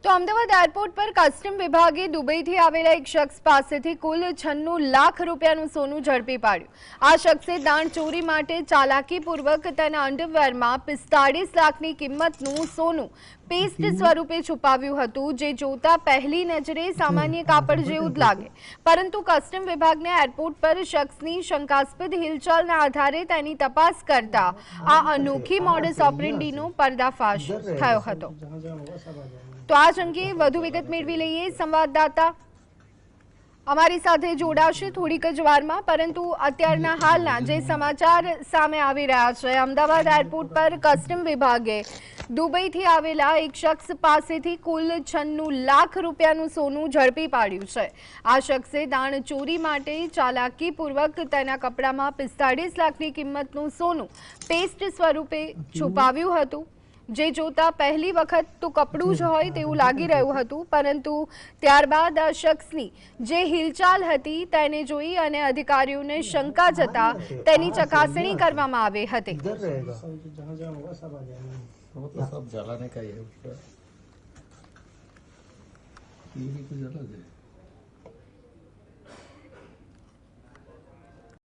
તો અમદાવાદ એરપોર્ટ પર કસ્ટમ વિભાગે દુબઈથી આવેલા એક શખ્સ પાસેથી કુલ 96 લાખ રૂપિયાનું સોનું ઝડપી પાડ્યું। આ શખ્સે દાણચોરી માટે ચાલાકીપૂર્વક તેના અંડરવેરમાં 45 લાખની કિંમતનું સોનું પેસ્ટ સ્વરૂપે છુપાવ્યું હતું, જે જોતા પહેલી નજરે સામાન્ય કાપડ જેવું જ લાગે, પરંતુ કસ્ટમ વિભાગને એરપોર્ટ પર શખ્સની શંકાસ્પદ હિલચાલના આધારે તેની તપાસ કરતા આ અનોખી મોડસ ઓપરેન્ડીનો પર્દાફાશ થયો હતો। તો આ અંગે વધુ વિગત મેળવી લઈએ। સંવાદદાતા અમારી સાથે જોડાશે થોડીક જ વારમાં, પરંતુ અત્યારના હાલના જે સમાચાર સામે આવી રહ્યા છે, અમદાવાદ એરપોર્ટ પર કસ્ટમ વિભાગે દુબઈથી આવેલા એક શખ્સ પાસેથી કુલ 96 લાખ રૂપિયાનું સોનું ઝડપી પાડ્યું છે। આ શખ્સે દાણચોરી માટે ચાલાકીપૂર્વક તેના કપડામાં 45 લાખની કિંમતનું સોનું પેસ્ટ સ્વરૂપે છુપાવ્યું હતું, જે જોતા પહેલી વખત તો કપડું જ હોય તેવું લાગી રહ્યું હતું, પરંતુ ત્યારબાદ આ શખ્સની જે હિલચાલ હતી તેને જોઈ અને અધિકારીઓને શંકા જતા તેની ચકાસણી કરવામાં આવી હતી।